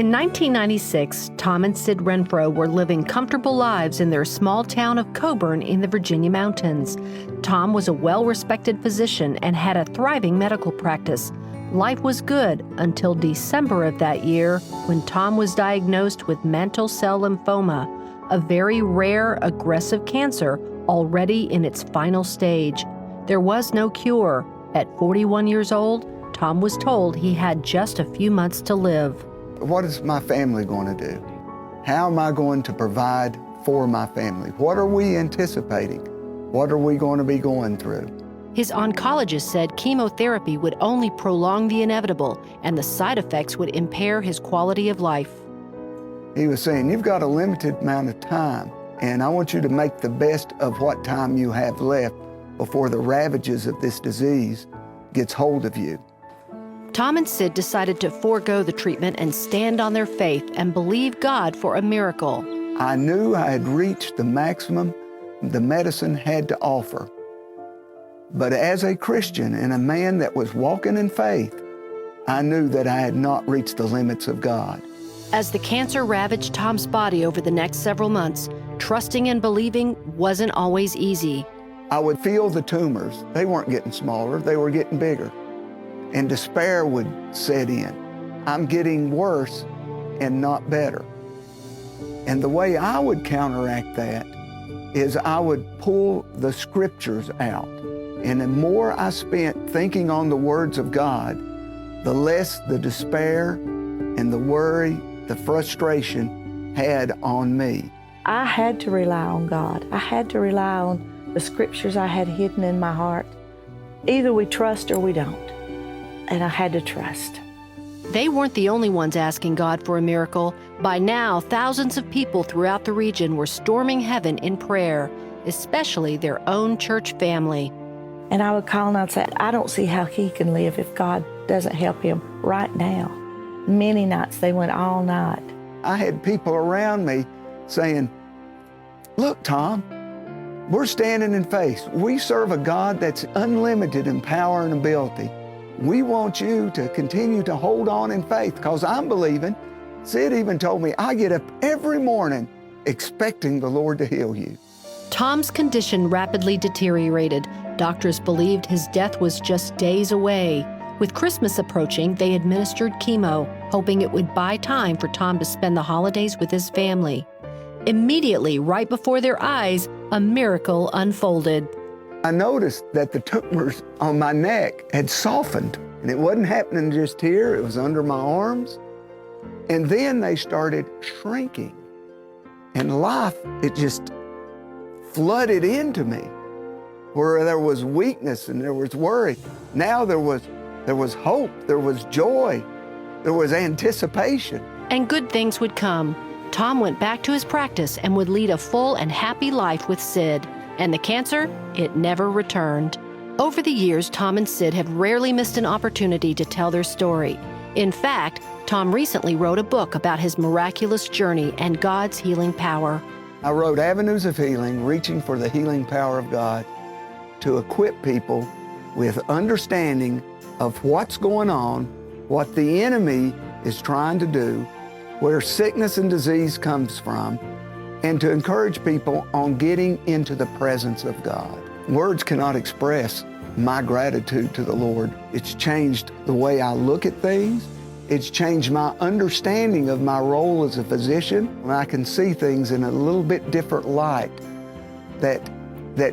In 1996, Tom and Sid Renfro were living comfortable lives in their small town of Coburn in the Virginia mountains. Tom was a well-respected physician and had a thriving medical practice. Life was good until December of that year when Tom was diagnosed with mantle cell lymphoma, a very rare, aggressive cancer already in its final stage. There was no cure. At 41 years old, Tom was told he had just a few months to live. What is my family going to do? How am I going to provide for my family? What are we anticipating? What are we going to be going through? His oncologist said chemotherapy would only prolong the inevitable, and the side effects would impair his quality of life. He was saying, you've got a limited amount of time, and I want you to make the best of what time you have left before the ravages of this disease gets hold of you. Tom and Sid decided to forego the treatment and stand on their faith and believe God for a miracle. I knew I had reached the maximum the medicine had to offer. But as a Christian and a man that was walking in faith, I knew that I had not reached the limits of God. As the cancer ravaged Tom's body over the next several months, trusting and believing wasn't always easy. I would feel the tumors. They weren't getting smaller, they were getting bigger. And despair would set in. I'm getting worse and not better. And the way I would counteract that is I would pull the scriptures out. And the more I spent thinking on the words of God, the less the despair and the worry, the frustration had on me. I had to rely on God. I had to rely on the scriptures I had hidden in my heart. Either we trust or we don't. And I had to trust. They weren't the only ones asking God for a miracle. By now, thousands of people throughout the region were storming heaven in prayer, especially their own church family. And I would call and I'd say, I don't see how he can live if God doesn't help him right now. Many nights, they went all night. I had people around me saying, look, Tom, we're standing in faith. We serve a God that's unlimited in power and ability. We want you to continue to hold on in faith because I'm believing. Sid even told me, I get up every morning expecting the Lord to heal you. Tom's condition rapidly deteriorated. Doctors believed his death was just days away. With Christmas approaching, they administered chemo, hoping it would buy time for Tom to spend the holidays with his family. Immediately, right before their eyes, a miracle unfolded. I noticed that the tumors on my neck had softened, and it wasn't happening just here, it was under my arms. And then they started shrinking, and life, it just flooded into me. Where there was weakness and there was worry, now there was hope, there was joy, there was anticipation. And good things would come. Tom went back to his practice and would lead a full and happy life with Sid. And the cancer, it never returned. Over the years, Tom and Sid have rarely missed an opportunity to tell their story. In fact, Tom recently wrote a book about his miraculous journey and God's healing power. I wrote Avenues of Healing, Reaching for the Healing Power of God, to equip people with understanding of what's going on, what the enemy is trying to do, where sickness and disease comes from, and to encourage people on getting into the presence of God. Words cannot express my gratitude to the Lord. It's changed the way I look at things. It's changed my understanding of my role as a physician, and I can see things in a little bit different light that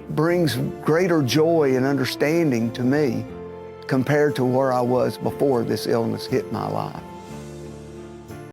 brings greater joy and understanding to me compared to where I was before this illness hit my life.